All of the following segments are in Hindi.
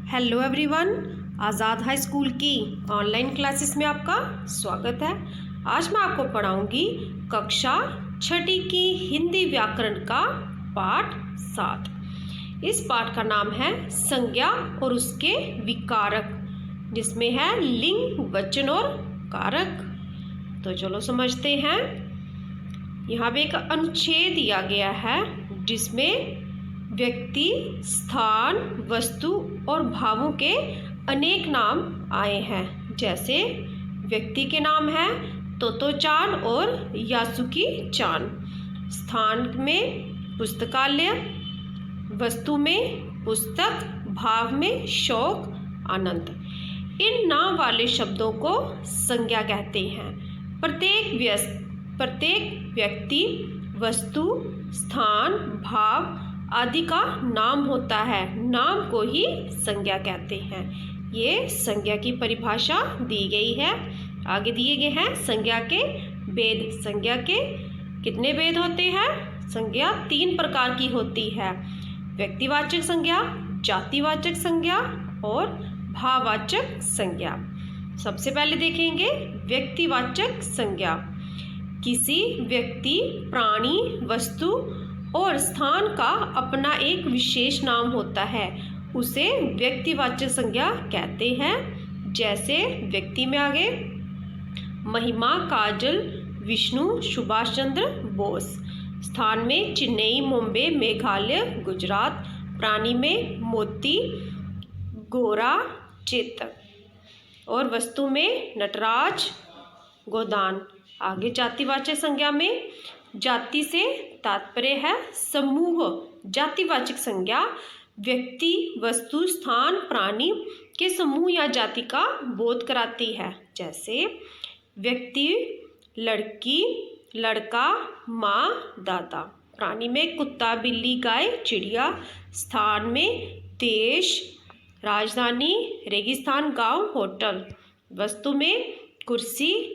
हेलो एवरीवन, आज़ाद हाई स्कूल की ऑनलाइन क्लासेस में आपका स्वागत है। आज मैं आपको पढ़ाऊंगी कक्षा छठी की हिंदी व्याकरण का पाठ 7। इस पाठ का नाम है संज्ञा और उसके विकारक, जिसमें है लिंग, वचन और कारक। तो चलो समझते हैं। यहाँ पे एक अनुच्छेद दिया गया है जिसमें व्यक्ति, स्थान, वस्तु और भावों के अनेक नाम आए हैं। जैसे व्यक्ति के नाम है तोतो चान और यासुकी चान, स्थान में पुस्तकालय, वस्तु में पुस्तक, भाव में शौक, आनंद। इन नाम वाले शब्दों को संज्ञा कहते हैं। प्रत्येक व्यक्ति, वस्तु, स्थान, भाव आदि का नाम होता है। नाम को ही संज्ञा कहते हैं। ये संज्ञा की परिभाषा दी गई है। आगे दिए गए हैं संज्ञा के भेद। संज्ञा के कितने भेद होते हैं? संज्ञा 3 प्रकार की होती है: व्यक्तिवाचक संज्ञा, जातिवाचक संज्ञा और भाववाचक संज्ञा। सबसे पहले देखेंगे व्यक्तिवाचक संज्ञा। किसी व्यक्ति, प्राणी, वस्तु और स्थान का अपना एक विशेष नाम होता है, उसे व्यक्तिवाचक संज्ञा कहते हैं। जैसे व्यक्ति में आगे महिमा, काजल, विष्णु, सुभाष चंद्र बोस। स्थान में चेन्नई, मुंबई, मेघालय, गुजरात। प्राणी में मोती, गोरा, चेतक। और वस्तु में नटराज, गोदान। आगे जातिवाचक संज्ञा में जाति से तात्पर्य है समूह। जातिवाचक संज्ञा व्यक्ति, वस्तु, स्थान, प्राणी के समूह या जाति का बोध कराती है। जैसे व्यक्ति लड़की, लड़का, माँ, दादा। प्राणी में कुत्ता, बिल्ली, गाय, चिड़िया। स्थान में देश, राजधानी, रेगिस्तान, गांव, होटल। वस्तु में कुर्सी,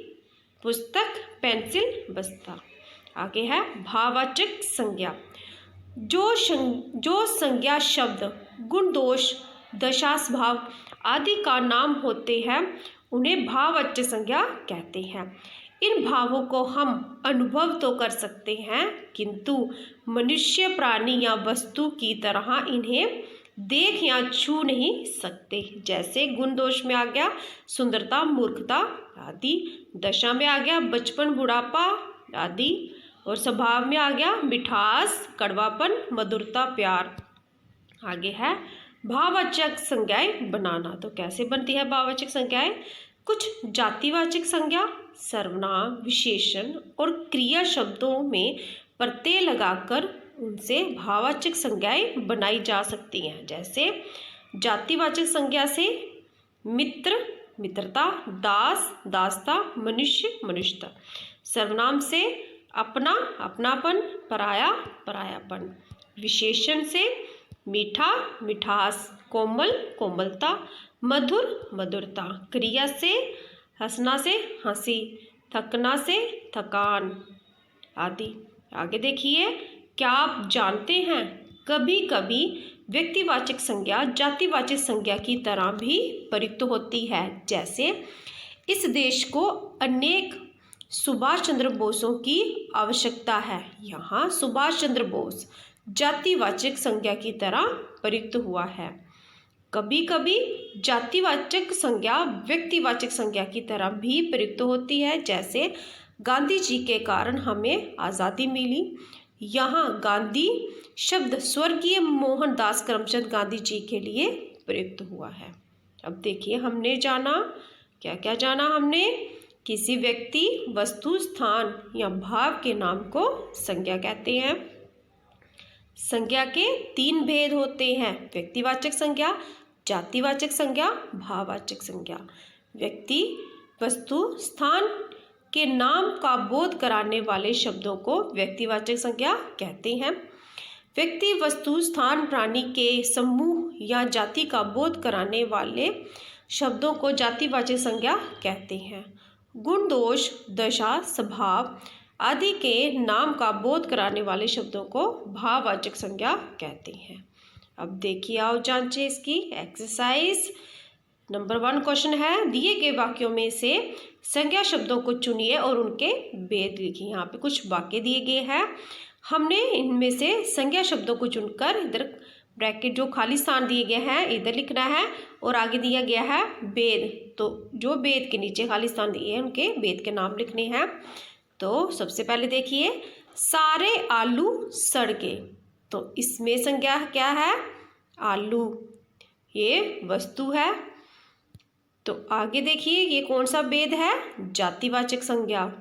पुस्तक, पेंसिल, बस्ता। आगे है भाववाचक संज्ञा। जो संज्ञा शब्द, गुण, दोष, दशा, स्वभाव आदि का नाम होते हैं, उन्हें भाववाचक संज्ञा कहते हैं। इन भावों को हम अनुभव तो कर सकते हैं, किंतु मनुष्य, प्राणी या वस्तु की तरह इन्हें देख या छू नहीं सकते। जैसे गुण दोष में आ गया सुंदरता, मूर्खता आदि। दशा में आ गया बचपन, बुढ़ापा आदि। और स्वभाव में आ गया मिठास, कड़वापन, मधुरता, प्यार। आगे है भाववाचक संज्ञाएं बनाना। तो कैसे बनती है भाववाचक संज्ञाएं? कुछ जातिवाचक संज्ञा सर्वनाम, विशेषण और क्रिया शब्दों में प्रत्यय लगाकर उनसे भाववाचक संज्ञाएं बनाई जा सकती हैं। जैसे जातिवाचक संज्ञा से मित्र, मित्रता, दास, दासता, मनुष्य, मनुष्यता। सर्वनाम से अपना, अपनापन, पराया, परायापन। विशेषण से मीठा, मिठास, कोमल, कोमलता, मधुर, मधुरता। क्रिया से हंसना से हंसी, थकना से थकान आदि। आगे देखिए, क्या आप जानते हैं कभी कभी व्यक्तिवाचक संज्ञा जातिवाचक संज्ञा की तरह भी प्रयुक्त होती है। जैसे इस देश को अनेक सुभाष चंद्र बोसों की आवश्यकता है। यहाँ सुभाष चंद्र बोस जातिवाचक संज्ञा की तरह प्रयुक्त हुआ है। कभी कभी जातिवाचक संज्ञा व्यक्तिवाचक संज्ञा की तरह भी प्रयुक्त होती है। जैसे गांधी जी के कारण हमें आज़ादी मिली। यहाँ गांधी शब्द स्वर्गीय मोहनदास करमचंद गांधी जी के लिए प्रयुक्त हुआ है। अब देखिए, हमने जाना क्या क्या जाना हमने। किसी व्यक्ति, वस्तु, स्थान या भाव के नाम को संज्ञा कहते हैं। संज्ञा के 3 भेद होते हैं: व्यक्तिवाचक संज्ञा, जातिवाचक संज्ञा, भाववाचक संज्ञा। व्यक्ति, वस्तु, स्थान के नाम का बोध कराने वाले शब्दों को व्यक्तिवाचक संज्ञा कहते हैं। व्यक्ति, वस्तु, स्थान, प्राणी के समूह या जाति का बोध कराने वाले शब्दों को जातिवाचक संज्ञा कहते हैं। गुण, दोष, दशा, स्वभाव आदि के नाम का बोध कराने वाले शब्दों को भाववाचक संज्ञा कहते हैं। अब देखिए, आओ जांचे इसकी एक्सरसाइज। नंबर 1 क्वेश्चन है, दिए गए वाक्यों में से संज्ञा शब्दों को चुनिए और उनके भेद लिखिए। यहाँ पे कुछ वाक्य दिए गए हैं, हमने इनमें से संज्ञा शब्दों को चुनकर इधर ब्रैकेट जो खाली स्थान दिए गए हैं इधर लिखना है और आगे दिया गया है भेद, तो जो भेद के नीचे खाली स्थान दिए हैं उनके भेद के नाम लिखने हैं। तो सबसे पहले देखिए, सारे आलू सड़ गए, तो इसमें संज्ञा क्या है? आलू, ये वस्तु है। तो आगे देखिए, ये कौन सा भेद है? जातिवाचक संज्ञा।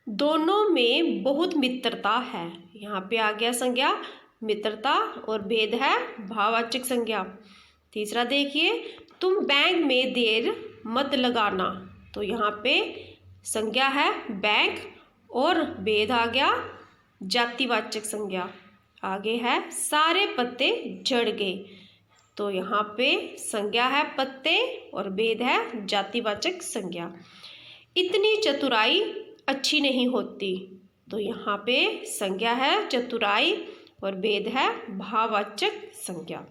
दोनों में बहुत मित्रता है, यहाँ पे आ गया संज्ञा मित्रता, और भेद है भाववाचक संज्ञा। तीसरा देखिए, तुम बैंक में देर मत लगाना, तो यहाँ पे संज्ञा है बैंक और भेद आ गया जातिवाचक संज्ञा। आगे है सारे पत्ते झड़ गए, तो यहाँ पे संज्ञा है पत्ते और भेद है जातिवाचक संज्ञा। इतनी चतुराई अच्छी नहीं होती, तो यहाँ पे संज्ञा है चतुराई और भेद है भाववाचक संज्ञा।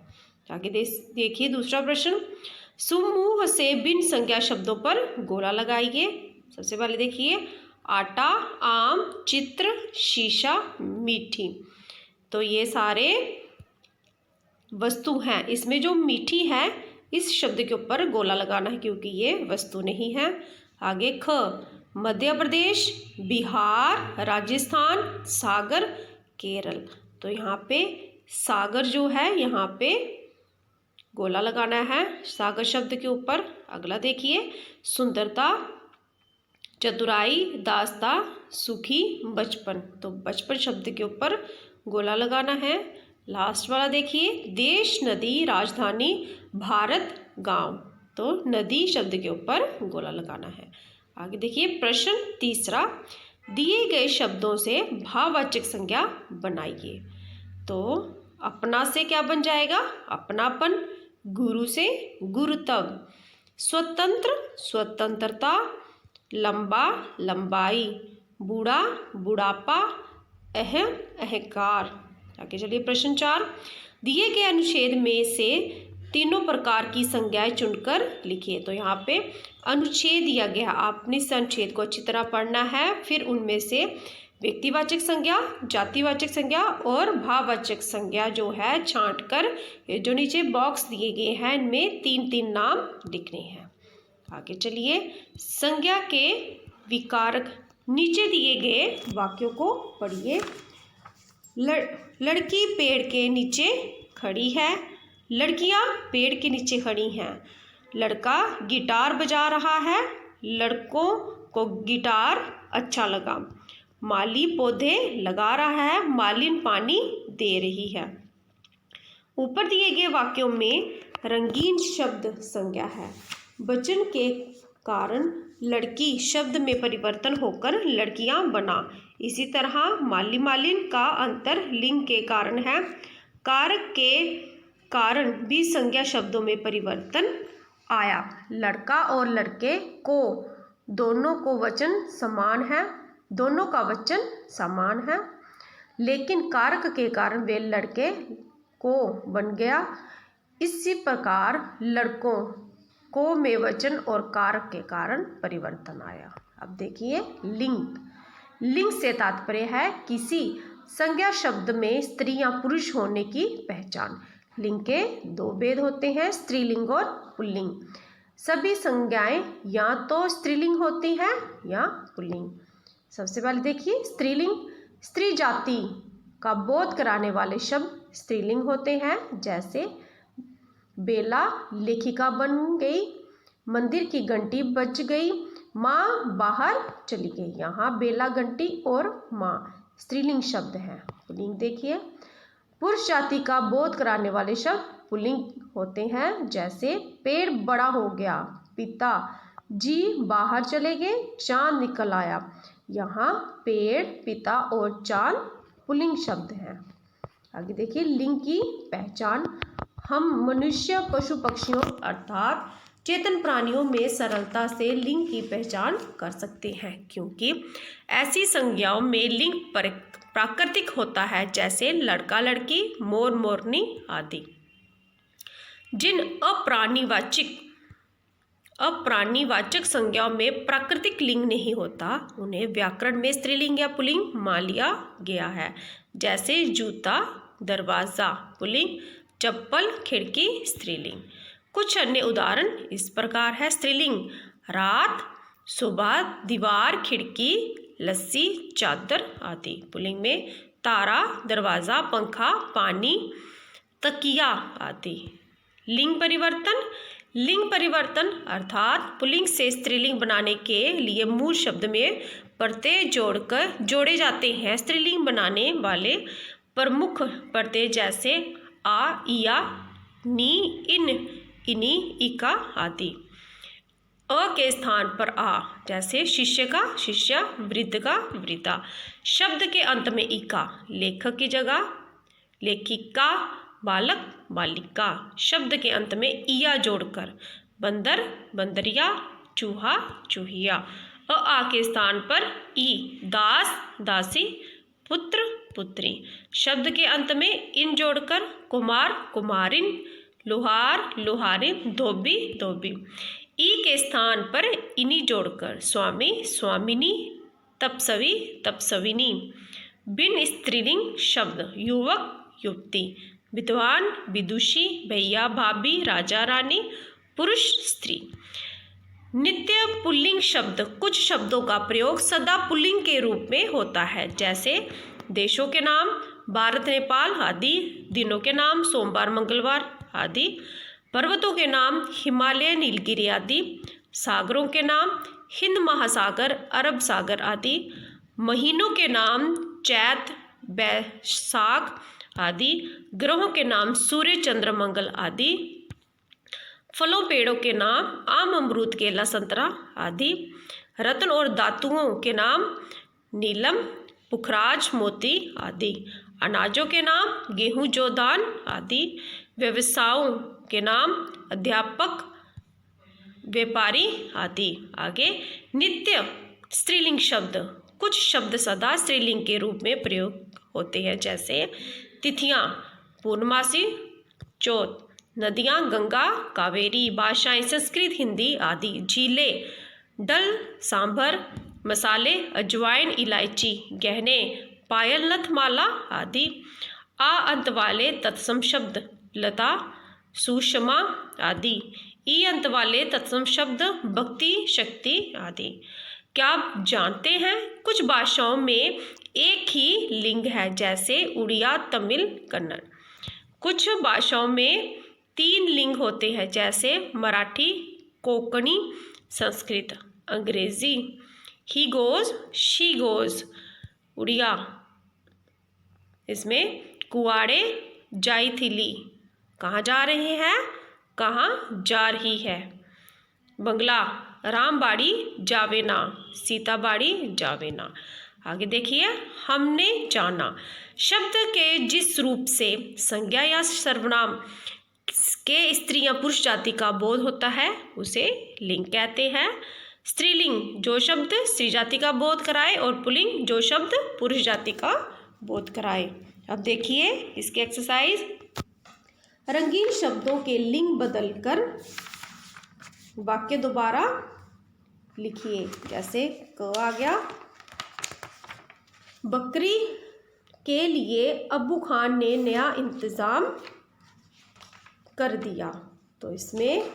आगे देखिए दूसरा प्रश्न, समूह से भिन्न संज्ञा शब्दों पर गोला लगाइए। सबसे पहले देखिए, आटा, आम, चित्र, शीशा, मीठी, तो ये सारे वस्तु हैं। इसमें जो मीठी है इस शब्द के ऊपर गोला लगाना है क्योंकि ये वस्तु नहीं है। आगे ख, मध्य प्रदेश, बिहार, राजस्थान, सागर, केरल, तो यहाँ पे सागर जो है यहाँ पे गोला लगाना है सागर शब्द के ऊपर। अगला देखिए, सुंदरता, चतुराई, दास्ता, सुखी, बचपन, तो बचपन शब्द के ऊपर गोला लगाना है। लास्ट वाला देखिए, देश, नदी, राजधानी, भारत, गांव, तो नदी शब्द के ऊपर गोला लगाना है। आगे देखिए प्रश्न तीसरा, दिए गए शब्दों से भाववाचक संज्ञा बनाइए। तो अपना से क्या बन जाएगा? अपनापन, गुरु से गुरुत्व, स्वतंत्र, स्वतंत्रता, लंबा, लंबाई, बूढ़ा, बुढ़ापा, अहम, अहंकार। आगे चलिए प्रश्न 4, दिए गए अनुच्छेद में से तीनों प्रकार की संज्ञाएं चुनकर लिखिए। तो यहाँ पे अनुच्छेद दिया गया, आपने इस अनुच्छेद को अच्छी तरह पढ़ना है, फिर उनमें से व्यक्तिवाचक संज्ञा, जातिवाचक संज्ञा और भाववाचक संज्ञा जो है छांट कर जो नीचे बॉक्स दिए गए हैं इनमें 3-3 नाम लिखने हैं। आगे चलिए, संज्ञा के विकारक, नीचे दिए गए वाक्यों को पढ़िए। लड़की पेड़ के नीचे खड़ी है, लड़कियां पेड़ के नीचे खड़ी हैं, लड़का गिटार बजा रहा है, लड़कों को गिटार अच्छा लगा, माली पौधे लगा रहा है, मालिन पानी दे रही है। ऊपर दिए गए वाक्यों में रंगीन शब्द संज्ञा है, वचन के कारण लड़की शब्द में परिवर्तन होकर लड़कियां बना। इसी तरह माली मालिन का अंतर लिंग के कारण है, कारक के कारण भी संज्ञा शब्दों में परिवर्तन आया। लड़का और लड़के को दोनों को वचन समान है, दोनों का वचन समान है, लेकिन कारक के कारण वे लड़के को बन गया। इसी प्रकार लड़कों को में वचन और कारक के कारण परिवर्तन आया। अब देखिए लिंग, लिंग से तात्पर्य है किसी संज्ञा शब्द में स्त्री या पुरुष होने की पहचान। लिंग के 2 भेद होते हैं, स्त्रीलिंग और पुल्लिंग। सभी संज्ञाएं या तो स्त्रीलिंग होती हैं या पुल्लिंग। सबसे पहले देखिए स्त्रीलिंग, स्त्री जाति का बोध कराने वाले शब्द स्त्रीलिंग होते हैं, जैसे बेला लेखिका बन गई, मंदिर की घंटी बज गई, माँ बाहर चली गई। यहाँ बेला, घंटी और माँ स्त्रीलिंग शब्द हैं। पुल्लिंग देखिए, पुरुष जाति का बोध कराने वाले शब्द पुल्लिंग होते हैं, जैसे पेड़ बड़ा हो गया, पिता जी बाहर चले गए, चांद निकल आया। यहाँ पेड़, पिता और चांद पुल्लिंग शब्द हैं। आगे देखिए लिंग की पहचान, हम मनुष्य, पशु पक्षियों अर्थात चेतन प्राणियों में सरलता से लिंग की पहचान कर सकते हैं, क्योंकि ऐसी संज्ञाओं में लिंग प्राकृतिक होता है, जैसे लड़का लड़की, मोर मोरनी आदि। जिन अप्राणीवाचक संज्ञाओं में प्राकृतिक लिंग नहीं होता, उन्हें व्याकरण में स्त्रीलिंग या पुल्लिंग मान लिया गया है, जैसे जूता, दरवाजा पुल्लिंग, चप्पल, खिड़की स्त्रीलिंग। कुछ अन्य उदाहरण इस प्रकार है। स्त्रीलिंग रात, सुबह, दीवार, खिड़की, लस्सी, चादर आदि। पुल्लिंग में तारा, दरवाजा, पंखा, पानी, तकिया आदि। लिंग परिवर्तन अर्थात पुल्लिंग से स्त्रीलिंग बनाने के लिए मूल शब्द में प्रत्यय जोड़कर जोड़े जाते हैं। स्त्रीलिंग बनाने वाले प्रमुख प्रत्यय जैसे आ, इया, नी, इन, इनी, इका आदि। अ के स्थान पर आ, जैसे शिष्य का शिष्य, वृद्ध का वृद्धा। शब्द के अंत में इका, लेखक की जगह लेखिका, बालक बालिका। शब्द के अंत में इया जोड़कर बंदर बंदरिया, चूहा चूहिया। आ के स्थान पर ई, दास दासी, पुत्र पुत्री। शब्द के अंत में इन जोड़कर कुमार कुमारिन, लोहार लोहारिन, धोबी धोबी। ई के स्थान पर इनी जोड़कर स्वामी स्वामिनी, तपस्वी तपस्विनी। बिन स्त्रीलिंग शब्द युवक युवती, विद्वान विदुषी, भैया भाभी, राजा रानी, पुरुष स्त्री। नित्य पुल्लिंग शब्द। कुछ शब्दों का प्रयोग सदा पुल्लिंग के रूप में होता है, जैसे देशों के नाम भारत नेपाल आदि, दिनों के नाम सोमवार मंगलवार आदि, पर्वतों के नाम हिमालय नीलगिरी आदि, सागरों के नाम हिंद महासागर अरब सागर आदि, महीनों के नाम चैत बैसाख आदि, ग्रहों के नाम सूर्य चंद्र मंगल आदि, फलों पेड़ों के नाम आम अमरूद केला संतरा आदि, रत्न और धातुओं के नाम नीलम पुखराज मोती आदि, अनाजों के नाम गेहूं जौ धान आदि, व्यवसायों के नाम अध्यापक व्यापारी आदि। आगे नित्य स्त्रीलिंग शब्द। कुछ शब्द सदा स्त्रीलिंग के रूप में प्रयोग होते हैं, जैसे तिथियां पूर्णमासी चौथ, नदियां गंगा कावेरी, भाषाएं संस्कृत हिंदी आदि, झीलें डल सांभर, मसाले अजवाइन इलायची, गहने पायल नथ माला आदि। आ अंत वाले तत्सम शब्द लता सुषमा आदि, ई अंत वाले तत्सम शब्द भक्ति शक्ति आदि। क्या आप जानते हैं कुछ भाषाओं में एक ही लिंग है, जैसे उड़िया तमिल कन्नड़। कुछ भाषाओं में 3 लिंग होते हैं, जैसे Marathi Konkani Sanskrit Angrezi. He goes she goes Oriya, इसमें कुआड़े जाइथिली कहाँ जा रहे हैं कहाँ जा रही है। बंगला रामबाड़ी जावेना सीताबाड़ी जावेना। आगे देखिए हमने जाना। शब्द के जिस रूप से संज्ञा या सर्वनाम के स्त्री या पुरुष जाति का बोध होता है उसे लिंग कहते हैं। स्त्रीलिंग जो शब्द स्त्री जाति का बोध कराए और पुल्लिंग जो शब्द पुरुष जाति का बोध कराए। अब देखिए इसके एक्सरसाइज। रंगीन शब्दों के लिंग बदलकर वाक्य दोबारा लिखिए। जैसे क आ गया, बकरी के लिए अब्बू खान ने नया इंतज़ाम कर दिया। तो इसमें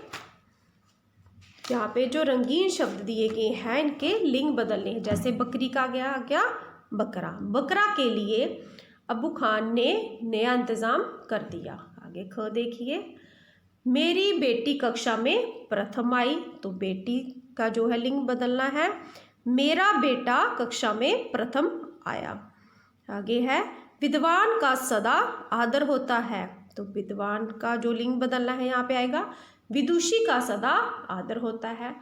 यहाँ पे जो रंगीन शब्द दिए गए हैं इनके लिंग बदलने हैं। जैसे बकरी का आ गया बकरा, बकरा के लिए अब्बू खान ने नया इंतज़ाम कर दिया। आगे ख देखिए, मेरी बेटी कक्षा में प्रथम आई। तो बेटी का जो है लिंग बदलना है। मेरा बेटा कक्षा में प्रथम आया। आगे है, विद्वान का सदा आदर होता है। तो विद्वान का जो लिंग बदलना है यहाँ पे आएगा, विदुषी का सदा आदर होता है।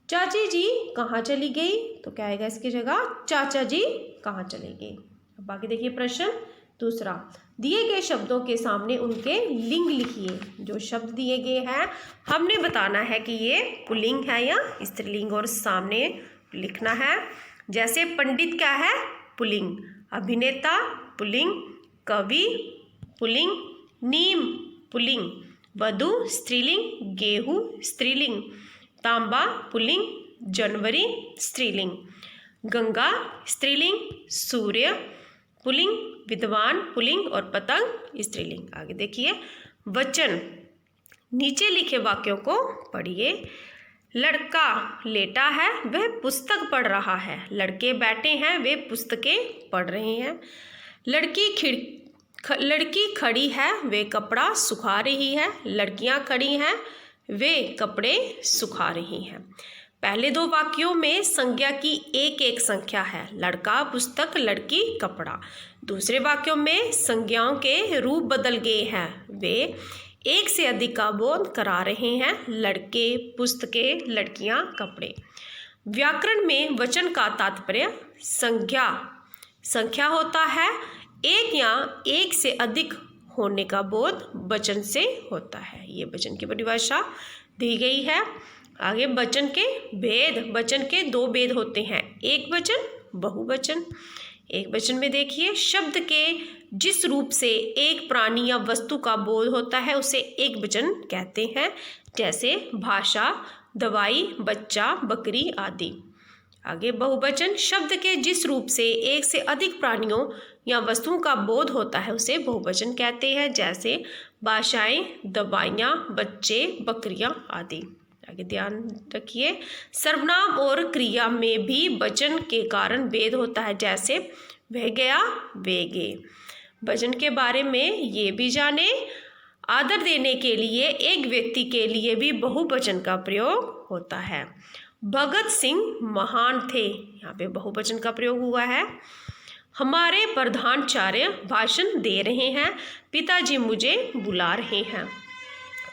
चाची जी कहाँ चली गई। तो क्या आएगा इसकी जगह, चाचा जी कहाँ चले गए। अब आगे देखिए प्रश्न दूसरा, दिए गए शब्दों के सामने उनके लिंग लिखिए। जो शब्द दिए गए हैं हमने बताना है कि ये पुल्लिंग है या स्त्रीलिंग और सामने लिखना है। जैसे पंडित क्या है पुल्लिंग, अभिनेता पुल्लिंग, कवि पुल्लिंग, नीम पुल्लिंग, वधु स्त्रीलिंग, गेहूं स्त्रीलिंग, तांबा पुल्लिंग, जनवरी स्त्रीलिंग, गंगा स्त्रीलिंग, सूर्य पुल्लिंग, विद्वान पुल्लिंग और पतंग स्त्रीलिंग। आगे देखिए वचन, नीचे लिखे वाक्यों को पढ़िए। लड़का लेटा है वह पुस्तक पढ़ रहा है, लड़के बैठे हैं वे पुस्तकें पढ़ रहे हैं। लड़की खड़ी है वे कपड़ा सुखा रही है, लड़कियां खड़ी हैं वे कपड़े सुखा रही हैं। पहले दो वाक्यों में संज्ञा की एक एक संख्या है, लड़का पुस्तक, लड़की कपड़ा। दूसरे वाक्यों में संज्ञाओं के रूप बदल गए हैं, वे एक से अधिक का बोध करा रहे हैं, लड़के पुस्तकें, लड़कियां कपड़े। व्याकरण में वचन का तात्पर्य संख्या होता है, एक या एक से अधिक होने का बोध वचन से होता है। ये वचन की परिभाषा दी गई है। आगे वचन के भेद, वचन के दो भेद होते हैं, एक वचन, बहुवचन। एक वचन में देखिए शब्द के जिस रूप से एक प्राणी या वस्तु का बोध होता है उसे एक वचन कहते हैं, जैसे भाषा, दवाई, बच्चा, बकरी आदि। आगे बहुवचन, शब्द के जिस रूप से एक से अधिक प्राणियों या वस्तुओं का बोध होता है उसे बहुवचन कहते हैं, जैसे भाषाएं, दवाइयाँ, बच्चे, बकरियां आदि। आगे ध्यान रखिए सर्वनाम और क्रिया में भी वचन के कारण भेद होता है, जैसे वह गया, वे गए। वचन के बारे में ये भी जाने, आदर देने के लिए एक व्यक्ति के लिए भी बहुवचन का प्रयोग होता है। भगत सिंह महान थे, यहाँ पे बहुवचन का प्रयोग हुआ है। हमारे प्रधानाचार्य भाषण दे रहे हैं, पिताजी मुझे बुला रहे हैं।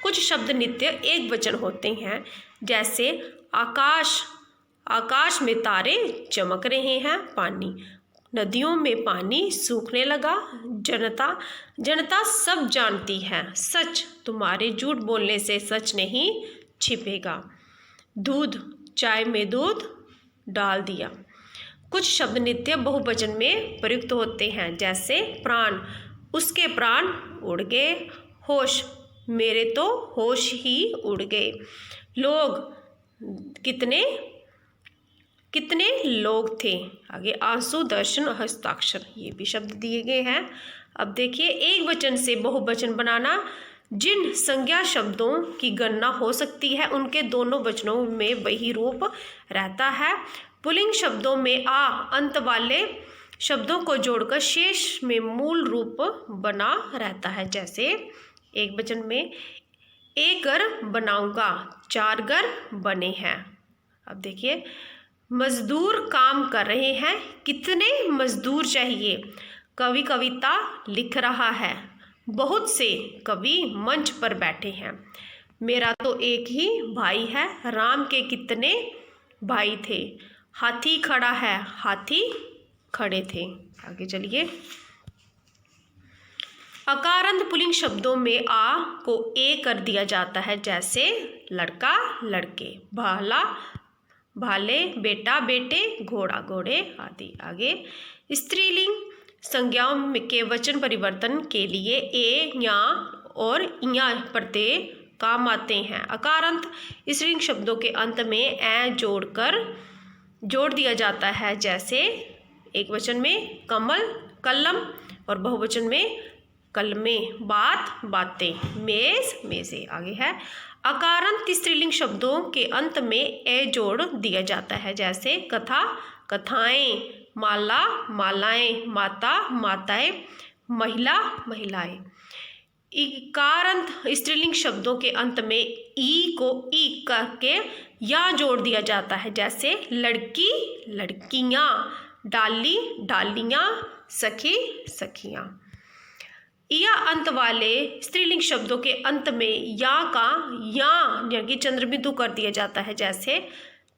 कुछ शब्द नित्य एक वचन होते हैं, जैसे आकाश में तारे चमक रहे हैं, पानी, नदियों में पानी सूखने लगा, जनता सब जानती है, सच, तुम्हारे झूठ बोलने से सच नहीं छिपेगा, दूध, चाय में दूध डाल दिया। कुछ शब्द नित्य बहुवचन में प्रयुक्त होते हैं, जैसे प्राण, उसके प्राण उड़ गए, होश, मेरे तो होश ही उड़ गए, लोग, कितने लोग थे। आगे आंसू, दर्शन, हस्ताक्षर, ये भी शब्द दिए गए हैं। अब देखिए एक वचन से बहुवचन बनाना, जिन संज्ञा शब्दों की गणना हो सकती है उनके दोनों वचनों में वही रूप रहता है। पुल्लिंग शब्दों में आ अंत वाले शब्दों को जोड़कर शेष में मूल रूप बना रहता है, जैसे एक वचन में एक घर बनाऊंगा, 4 घर बने हैं। अब देखिए मजदूर काम कर रहे हैं, कितने मजदूर चाहिए, कवि कविता लिख रहा है, बहुत से कवि मंच पर बैठे हैं, मेरा तो एक ही भाई है, राम के कितने भाई थे, हाथी खड़ा है, हाथी खड़े थे। आगे चलिए अकारांत पुल्लिंग शब्दों में आ को ए कर दिया जाता है, जैसे लड़का, लड़के, भाला, भाले, बेटा, बेटे, घोड़ा, घोड़े आदि। आगे स्त्रीलिंग संज्ञाओं के वचन परिवर्तन के लिए ए, या और इया प्रत्यय काम आते हैं। अकारांत स्त्रीलिंग शब्दों के अंत में ए जोड़ दिया जाता है, जैसे एक वचन में कमल, कलम और बहुवचन में कलमें, बात, बातें, मेज, मेज़ें। आगे है अकारांत स्त्रीलिंग शब्दों के अंत में ए जोड़ दिया जाता है, जैसे कथा, कथाएं, माला, मालाएं, माता, माताएं, महिला, महिलाएं। इकारांत स्त्रीलिंग शब्दों के अंत में ई को ई करके या जोड़ दिया जाता है, जैसे लड़की, लड़कियां, डाली, डालियां, सखी, सखियां। या अंत वाले स्त्रीलिंग शब्दों के अंत में या का या यानी चंद्रबिंदु कर दिया जाता है, जैसे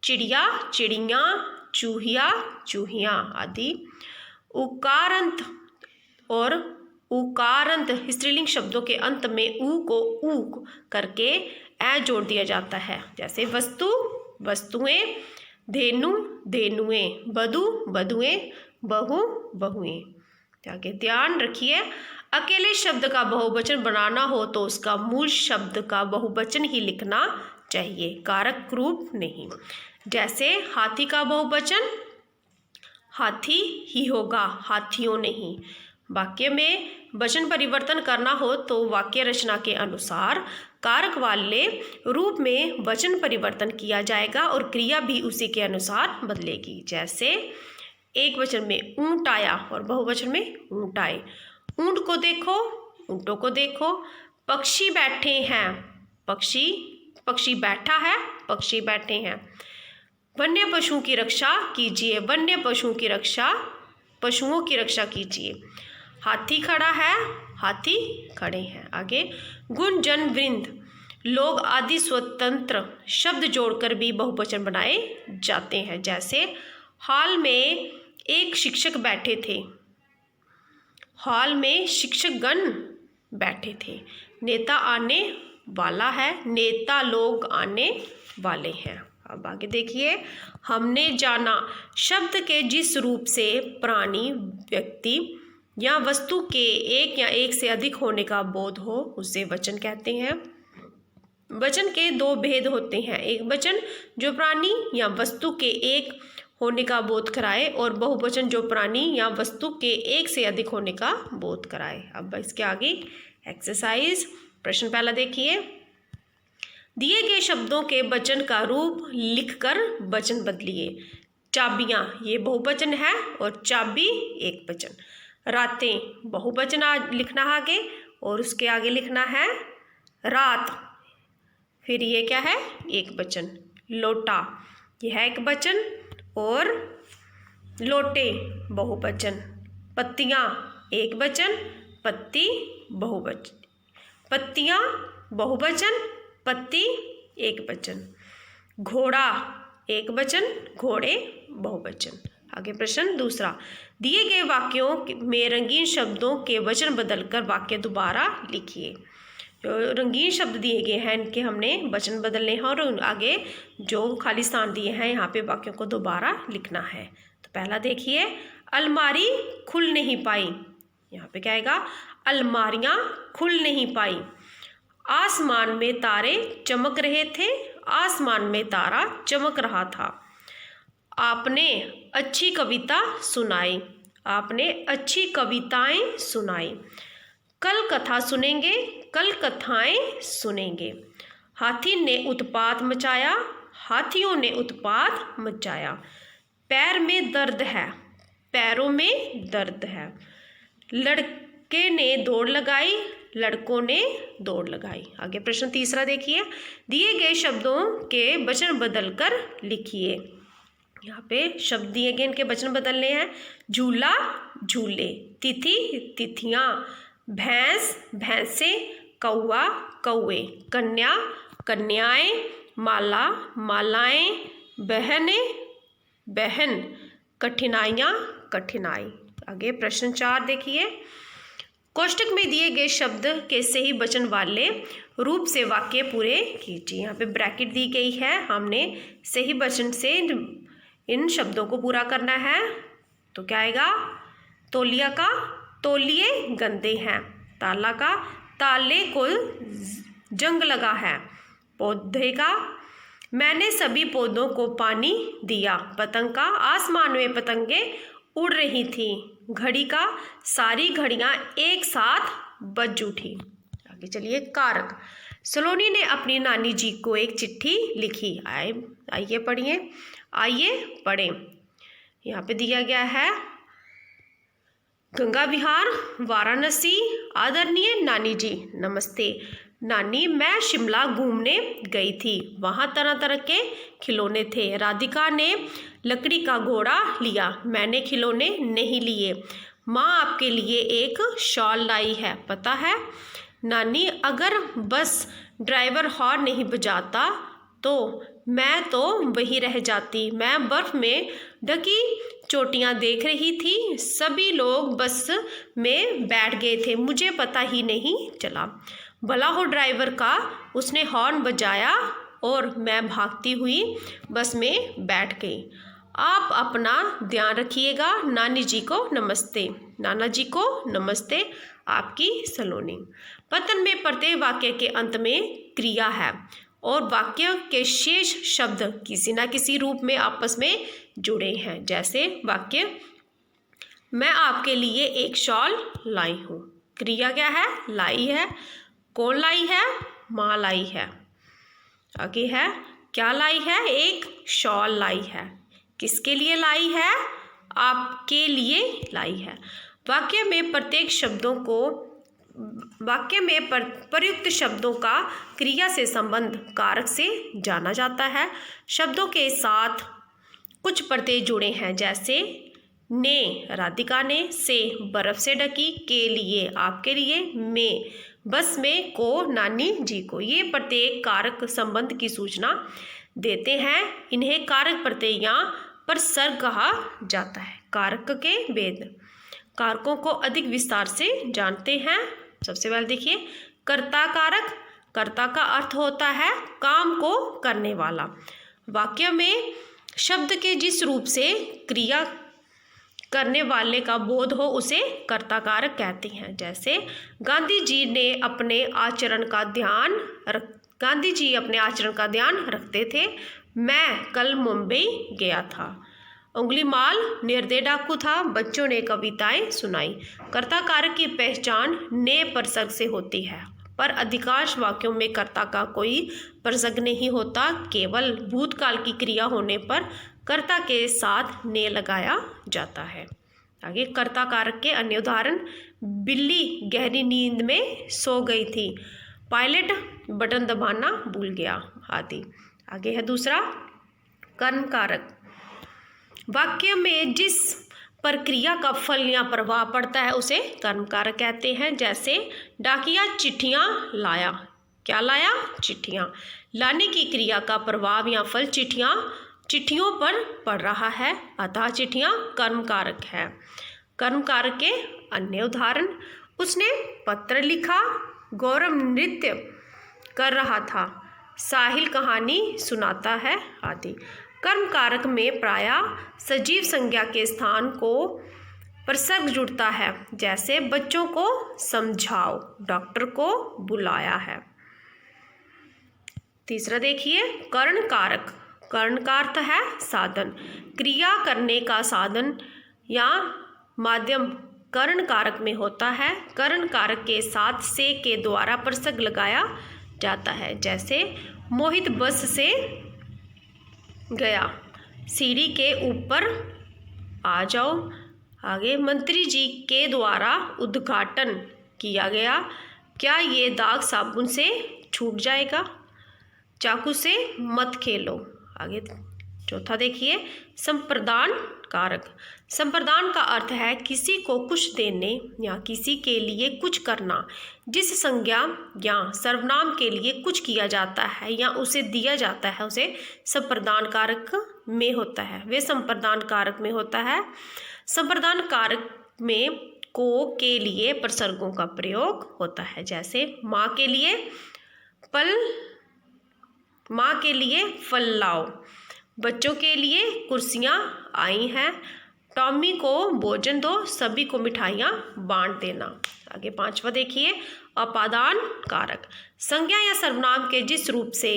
चिड़िया, चिड़ियाँ, चूहिया, चूहियाँ आदि। उकारांत और उकारांत स्त्रीलिंग शब्दों के अंत में ऊ को ऊ करके ए जोड़ दिया जाता है, जैसे वस्तु, वस्तुएं, धेनु धेनुएं, बधू बधुएं, बहू बहुएं। आगे ध्यान रखिए, अकेले शब्द का बहुवचन बनाना हो तो उसका मूल शब्द का बहुवचन ही लिखना चाहिए, कारक रूप नहीं। जैसे हाथी का बहुवचन हाथी ही होगा, हाथियों नहीं। वाक्य में वचन परिवर्तन करना हो तो वाक्य रचना के अनुसार कारक वाले रूप में वचन परिवर्तन किया जाएगा और क्रिया भी उसी के अनुसार बदलेगी। जैसे एक वचन में ऊंट आया और बहुवचन में ऊंट आए। ऊंट को देखो, ऊंटों को देखो। पक्षी बैठे हैं, पक्षी बैठा है, पक्षी बैठे हैं। वन्य पशुओं की रक्षा कीजिए, वन्य पशुओं की रक्षा, पशुओं की रक्षा कीजिए। हाथी खड़ा है, हाथी खड़े हैं। आगे गुण जन वृंद लोग आदि स्वतंत्र शब्द जोड़कर भी बहुवचन बनाए जाते हैं। जैसे हॉल में एक शिक्षक बैठे थे, हॉल में शिक्षकगण बैठे थे। नेता आने वाला है, नेता लोग आने वाले हैं। अब आगे देखिए, हमने जाना शब्द के जिस रूप से प्राणी, व्यक्ति या वस्तु के एक या एक से अधिक होने का बोध हो उसे वचन कहते हैं। वचन के दो भेद होते हैं, एक वचन जो प्राणी या वस्तु के एक होने का बोध कराए और बहुवचन जो प्राणी या वस्तु के एक से अधिक होने का बोध कराए। अब इसके आगे एक्सरसाइज, प्रश्न पहला देखिए, दिए गए शब्दों के वचन का रूप लिखकर वचन बदलिए। चाबियां, ये बहुवचन है और चाबी एक वचन। रातें, बहुवचन लिखना आगे और उसके आगे लिखना है रात, फिर ये क्या है, एक वचन। लोटा, यह है एक वचन और लोटे बहुवचन। पत्तियां एक वचन, पत्ती बहुवचन। पत्तियां बहुवचन, पत्ती एक वचन। घोड़ा एक वचन, घोड़े बहुवचन। आगे प्रश्न दूसरा, दिए गए वाक्यों में रंगीन शब्दों के वचन बदलकर वाक्य दोबारा लिखिए। जो रंगीन शब्द दिए गए हैं इनके हमने वचन बदलने हैं और आगे जो खाली स्थान दिए हैं यहाँ पे वाक्यों को दोबारा लिखना है। तो पहला देखिए, अलमारी खुल नहीं पाई, यहाँ पे क्या आएगा, अलमारियाँ खुल नहीं पाई। आसमान में तारे चमक रहे थे, आसमान में तारा चमक रहा था। आपने अच्छी कविता सुनाई, आपने अच्छी कविताएं सुनाई। कल कथा सुनेंगे, कल कथाएं सुनेंगे। हाथी ने उत्पात मचाया, हाथियों ने उत्पात मचाया। पैर में दर्द है, पैरों में दर्द है। लड़के ने दौड़ लगाई, लड़कों ने दौड़ लगाई। आगे प्रश्न तीसरा देखिए, दिए गए शब्दों के वचन बदलकर लिखिए। यहाँ पे शब्द दिए गए, इनके वचन बदलने हैं। झूला झूले, तिथि तिथियाँ, भैंस भैंसे, कौआ कौए। कन्या कन्याएं, माला मालाएं, बहने बहन, कठिनाइयाँ कठिनाई। आगे प्रश्न 4 देखिए, कोष्टक में दिए गए शब्द के सही वचन वाले रूप से वाक्य पूरे कीजिए। यहाँ पे ब्रैकेट दी गई है, हमने सही वचन से इन शब्दों को पूरा करना है। तो क्या आएगा, तौलिया का तौलिए गंदे हैं। ताला का ताले को जंग लगा है। पौधे का मैंने सभी पौधों को पानी दिया। पतंग का आसमान में पतंगे उड़ रही थी। घड़ी का सारी घड़ियां एक साथ बज उठी। आगे चलिए, कारक। सलोनी ने अपनी नानी जी को एक चिट्ठी लिखी। आइए पढ़िए, आइए पढ़ें। यहाँ पे दिया गया है, गंगा विहार वाराणसी। आदरणीय नानी जी नमस्ते। नानी, मैं शिमला घूमने गई थी, वहाँ तरह तरह के खिलौने थे। राधिका ने लकड़ी का घोड़ा लिया, मैंने खिलौने नहीं लिए। माँ आपके लिए एक शॉल लाई है, पता है? नानी, अगर बस ड्राइवर हॉर्न नहीं बजाता तो मैं तो वहीं रह जाती। मैं बर्फ़ में ढकी चोटियाँ देख रही थी, सभी लोग बस में बैठ गए थे, मुझे पता ही नहीं चला। भला हो ड्राइवर का, उसने हॉर्न बजाया और मैं भागती हुई बस में बैठ गई। आप अपना ध्यान रखिएगा। नानी जी को नमस्ते। नाना जी को नमस्ते। आपकी सलोनी। पतन में प्रत्येक वाक्य के अंत में क्रिया है और वाक्य के शेष शब्द किसी न किसी रूप में आपस में जुड़े हैं। जैसे वाक्य, मैं आपके लिए एक शॉल लाई हूँ। क्रिया क्या है? लाई है। कौन लाई है? माँ लाई है। आगे है, क्या लाई है? एक शॉल लाई है। किसके लिए लाई है? आपके लिए लाई है। वाक्य में प्रत्येक शब्दों को वाक्य में प्रयुक्त शब्दों का क्रिया से संबंध कारक से जाना जाता है। शब्दों के साथ कुछ प्रत्यय जुड़े हैं। जैसे ने राधिका ने, से बर्फ से ढकी, के लिए आपके लिए, में बस में, को नानी जी को। ये प्रत्येक कारक संबंध की सूचना देते हैं। इन्हें कारक प्रत्यय या प्रसर्ग कहा जाता है। कारक के भेद। कारकों को अधिक विस्तार से जानते हैं। सबसे पहले देखिए, कर्ता कारक। कर्ता का अर्थ होता है काम को करने वाला। वाक्य में शब्द के जिस रूप से क्रिया करने वाले का बोध हो उसे कर्ता कारक कहते हैं। जैसे गांधी जी अपने आचरण का ध्यान रखते थे। मैं कल मुंबई गया था। उंगलीमाल निर्दय डाकू था। बच्चों ने कविताएं सुनाई। कर्ता कारक की पहचान ने प्रसर्ग से होती है, पर अधिकांश वाक्यों में कर्ता का कोई प्रसर्ग नहीं होता। केवल भूतकाल की क्रिया होने पर कर्ता के साथ ने लगाया जाता है। आगे, कर्ता कारक के अन्य उदाहरण, बिल्ली गहरी नींद में सो गई थी। पायलट बटन दबाना भूल गया आदि। आगे है दूसरा, कर्म कारक। वाक्य में जिस प्रक्रिया का फल या प्रभाव पड़ता है उसे कर्म कारक कहते हैं। जैसे डाकिया चिट्ठियाँ लाया। क्या लाया? चिट्ठियाँ। लाने की क्रिया का प्रभाव या फल चिट्ठियों पर पड़ रहा है, अतः चिट्ठियाँ कर्म कारक है। कर्म कारक के अन्य उदाहरण, उसने पत्र लिखा, गौरव नृत्य कर रहा था, साहिल कहानी सुनाता है आदि। कर्म कारक में प्रायः सजीव संज्ञा के स्थान को प्रसर्ग जुड़ता है। जैसे बच्चों को समझाओ, डॉक्टर को बुलाया है। तीसरा देखिए, कर्ण कारक। कर्ण का अर्थ है साधन। क्रिया करने का साधन या माध्यम कर्ण कारक में होता है। कर्ण कारक के साथ से के द्वारा प्रसर्ग लगाया जाता है। जैसे मोहित बस से गया, सीढ़ी के ऊपर आ जाओ। आगे, मंत्री जी के द्वारा उद्घाटन किया गया। क्या ये दाग साबुन से छूट जाएगा? चाकू से मत खेलो। आगे चौथा देखिए, संप्रदान कारक। संप्रदान का अर्थ है किसी को कुछ देने या किसी के लिए कुछ करना। जिस संज्ञा या सर्वनाम के लिए कुछ किया जाता है या उसे दिया जाता है उसे संप्रदान कारक में होता है। वे संप्रदान कारक में होता है। संप्रदान कारक में को के लिए प्रसर्गों का प्रयोग होता है। जैसे माँ के लिए फल लाओ, बच्चों के लिए कुर्सियाँ आई हैं, टॉमी को भोजन दो, सभी को मिठाइयाँ बांट देना। आगे पांचवा देखिए, अपादान कारक। संज्ञा या सर्वनाम के जिस रूप से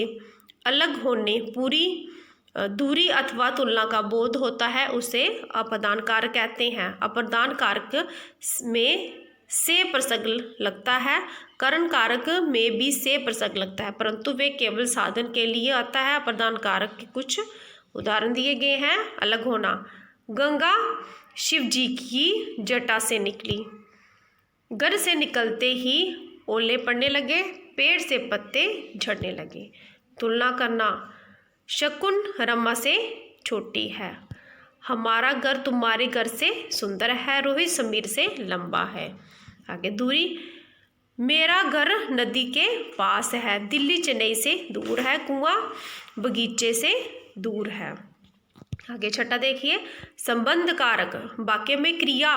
अलग होने, पूरी दूरी अथवा तुलना का बोध होता है उसे अपादान कारक कहते हैं। अपादान कारक में से प्रसर्ग लगता है। कर्ण कारक में भी से प्रसर्ग लगता है, परंतु वे केवल साधन के लिए आता है। अपादान कारक के कुछ उदाहरण दिए गए हैं। अलग होना, गंगा शिव जी की जटा से निकली, घर से निकलते ही ओले पड़ने लगे, पेड़ से पत्ते झड़ने लगे। तुलना करना, शकुन रमा से छोटी है, हमारा घर तुम्हारे घर से सुंदर है, रोहित समीर से लंबा है। आगे दूरी, मेरा घर नदी के पास है, दिल्ली चेन्नई से दूर है, कुआं बगीचे से दूर है। आगे छठा देखिए, संबंध कारक। वाक्य में क्रिया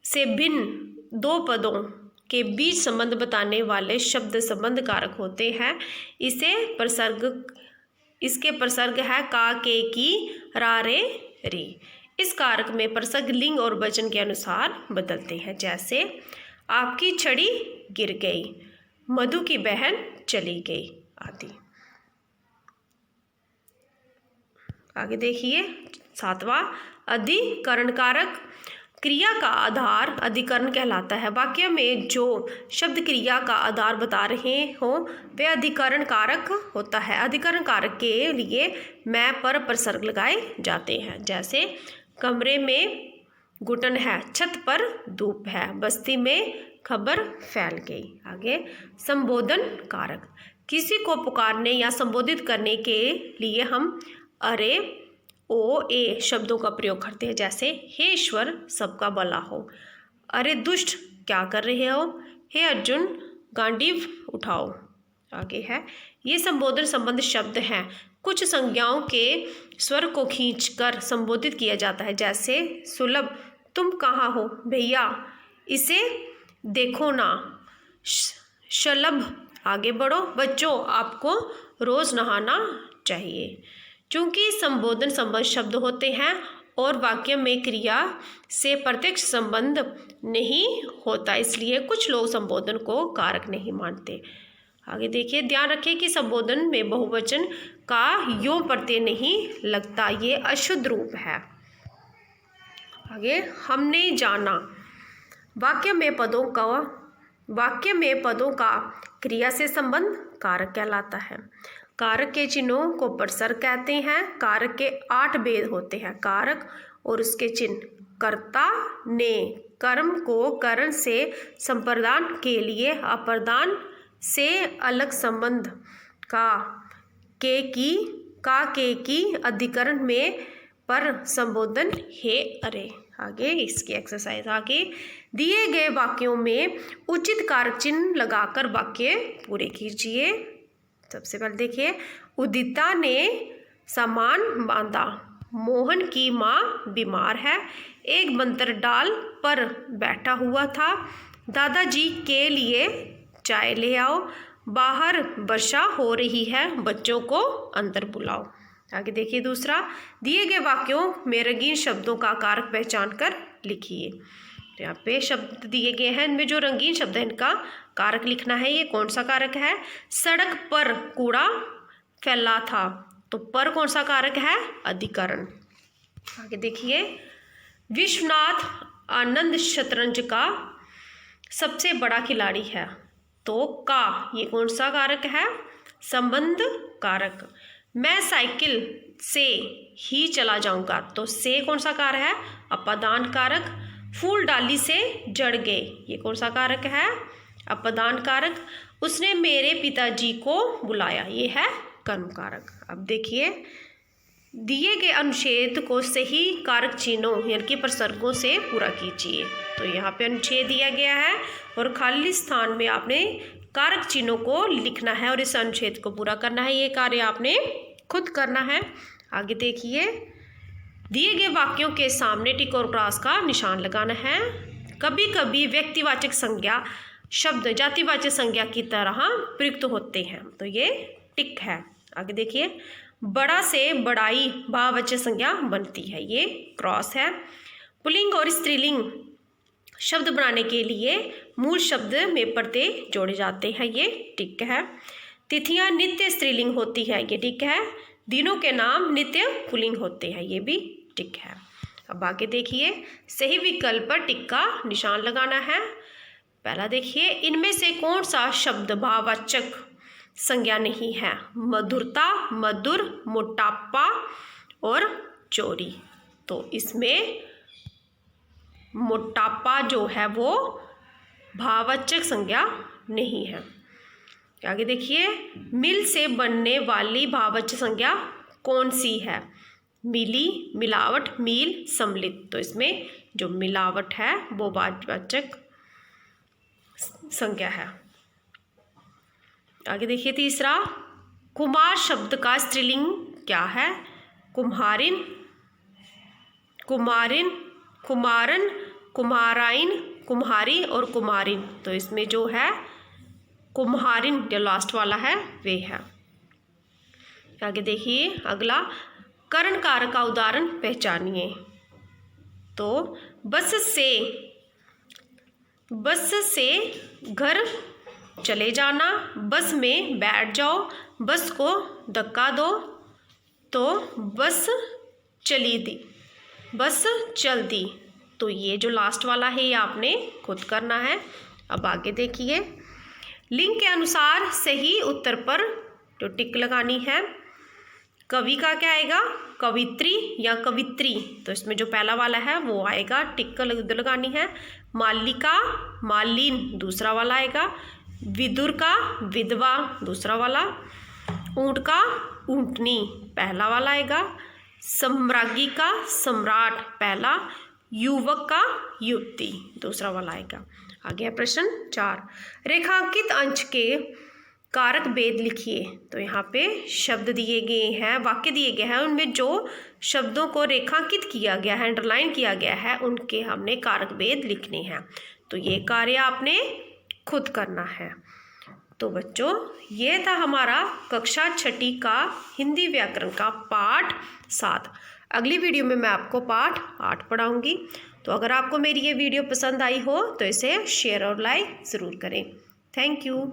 से भिन्न दो पदों के बीच संबंध बताने वाले शब्द संबंध कारक होते हैं। इसके प्रसर्ग है का, के, की, रा, रे, री। इस कारक में प्रसर्ग लिंग और वचन के अनुसार बदलते हैं, जैसे आपकी छड़ी गिर गई, मधु की बहन चली गई आदि। आगे देखिए 7वां, अधिकरण कारक। क्रिया का आधार अधिकरण कहलाता है। वाक्य में जो शब्द क्रिया का आधार बता रहे हो वह अधिकरण कारक होता है। अधिकरण कारक के लिए मैं पर प्रसर्ग लगाए जाते हैं, जैसे कमरे में घुटन है, छत पर धूप है, बस्ती में खबर फैल गई। आगे संबोधन कारक। किसी को पुकारने या संबोधित करने के लिए हम अरे, ओ, ए शब्दों का प्रयोग करते हैं, जैसे हे ईश्वर सबका भला हो, अरे दुष्ट क्या कर रहे हो, हे अर्जुन गांडीव उठाओ। आगे है ये संबोधन संबंध शब्द हैं। कुछ संज्ञाओं के स्वर को खींचकर संबोधित किया जाता है, जैसे सुलभ तुम कहाँ हो भैया, इसे देखो ना, शलभ आगे बढ़ो, बच्चों आपको रोज नहाना चाहिए। चूंकि संबोधन संबंध शब्द होते हैं और वाक्य में क्रिया से प्रत्यक्ष संबंध नहीं होता, इसलिए कुछ लोग संबोधन को कारक नहीं मानते। आगे देखिए, ध्यान रखें कि संबोधन में बहुवचन का यो प्रत्यय नहीं लगता, ये अशुद्ध रूप है। आगे हमने जाना। वाक्य में पदों का क्रिया से संबंध कारक कहलाता है। कारक के चिन्हों को प्रसर्ग कहते हैं। कारक के 8 भेद होते हैं। कारक और उसके चिन्ह। कर्ता ने कर्म को करण से संप्रदान के लिए अप्रदान से अलग संबंध का, के की अधिकरण में पर संबोधन हे अरे। आगे इसकी एक्सरसाइज। आगे दिए गए वाक्यों में उचित कारक चिन्ह लगाकर वाक्य पूरे कीजिए। सबसे पहले देखिए, उदिता ने सामान बांधा, मोहन की माँ बीमार है, एक मंत्र डाल पर बैठा हुआ था, दादाजी के लिए चाय ले आओ, बाहर वर्षा हो रही है, बच्चों को अंदर बुलाओ। आगे देखिए दूसरा, दिए गए वाक्यों में रंगीन शब्दों का कारक पहचान कर लिखिए। तो यहाँ पे शब्द दिए गए हैं, इनमें जो रंगीन शब्द है इनका कारक लिखना है। ये कौन सा कारक है? सड़क पर कूड़ा फैला था, तो पर कौन सा कारक है? अधिकरण। आगे देखिए, विश्वनाथ आनंद शतरंज का सबसे बड़ा खिलाड़ी है, तो का ये कौन सा कारक है? संबंध कारक। मैं साइकिल से ही चला जाऊंगा, तो से कौन सा कारक है? अपदान कारक। फूल डाली से जड़ गए, ये कौन सा कारक है? अपदान कारक। उसने मेरे पिताजी को बुलाया, ये है कर्म कारक। अब देखिए, दिए गए अनुच्छेद को सही कारक चिन्हों यानी कि प्रसर्गों से पूरा कीजिए। तो यहाँ पे अनुच्छेद दिया गया है और खाली स्थान में आपने कारक चिन्हों को लिखना है और इस अनुच्छेद को पूरा करना है। ये कार्य आपने खुद करना है। आगे देखिए, दिए गए वाक्यों के सामने टिक और क्रॉस का निशान लगाना है। कभी कभी व्यक्तिवाचक संज्ञा शब्द जातिवाचक संज्ञा की तरह प्रयुक्त होते हैं, तो ये टिक है। आगे देखिए, बड़ा से बड़ाई भाववाचक संज्ञा बनती है, ये क्रॉस है। पुल्लिंग और स्त्रीलिंग शब्द बनाने के लिए मूल शब्द में प्रत्यय जोड़े जाते हैं, ये टिक है। तिथियां नित्य स्त्रीलिंग होती है, ये टिक है। दिनों के नाम नित्य पुल्लिंग होते हैं, ये भी टिक है। अब आगे देखिए, सही विकल्प पर टिक का निशान लगाना है। पहला देखिए, इनमें से कौन सा शब्द भाववाचक संज्ञा नहीं है? मधुरता, मधुर, मोटापा और चोरी। तो इसमें मोटापा जो है वो भाववाचक संज्ञा नहीं है। आगे देखिए, मिल से बनने वाली भाववाचक संज्ञा कौन सी है? मिली, मिलावट, मील, सम्मिलित। तो इसमें जो मिलावट है वो भाववाचक संज्ञा है। आगे देखिए तीसरा, कुमार शब्द का स्त्रीलिंग क्या है? कुम्हारिन, कुमारिन, कुमारन, कुम्हाराइन, कुम्हारी और कुमारिन, तो इसमें जो है कुम्हारिन जो लास्ट वाला है वे है। आगे देखिए अगला, करण कारक का उदाहरण पहचानिए। तो बस से घर चले जाना, बस में बैठ जाओ, बस को धक्का दो तो बस चल दी। तो ये जो लास्ट वाला है ये आपने खुद करना है। अब आगे देखिए, लिंग के अनुसार सही उत्तर पर जो टिक लगानी है। कवि का क्या आएगा, कवित्री या कवित्री, तो इसमें जो पहला वाला है वो आएगा, टिक लगानी है। मालिका मालिन दूसरा वाला आएगा। विदुर का विधवा दूसरा वाला। ऊंट का ऊंटनी पहला वाला आएगा। सम्राज्ञी का सम्राट पहला। युवक का युवती दूसरा वाला आएगा। आगे है प्रश्न 4, रेखांकित अंश के कारक भेद लिखिए। तो यहाँ पे शब्द दिए गए हैं, वाक्य दिए गए हैं, उनमें जो शब्दों को रेखांकित किया गया है, अंडरलाइन किया गया है, उनके हमने कारक भेद लिखने हैं। तो ये कार्य आपने खुद करना है। तो बच्चों ये था हमारा कक्षा 6 का हिंदी व्याकरण का पाठ 7। अगली वीडियो में मैं आपको पाठ 8 पढ़ाऊंगी। तो अगर आपको मेरी ये वीडियो पसंद आई हो तो इसे शेयर और लाइक ज़रूर करें। Thank you.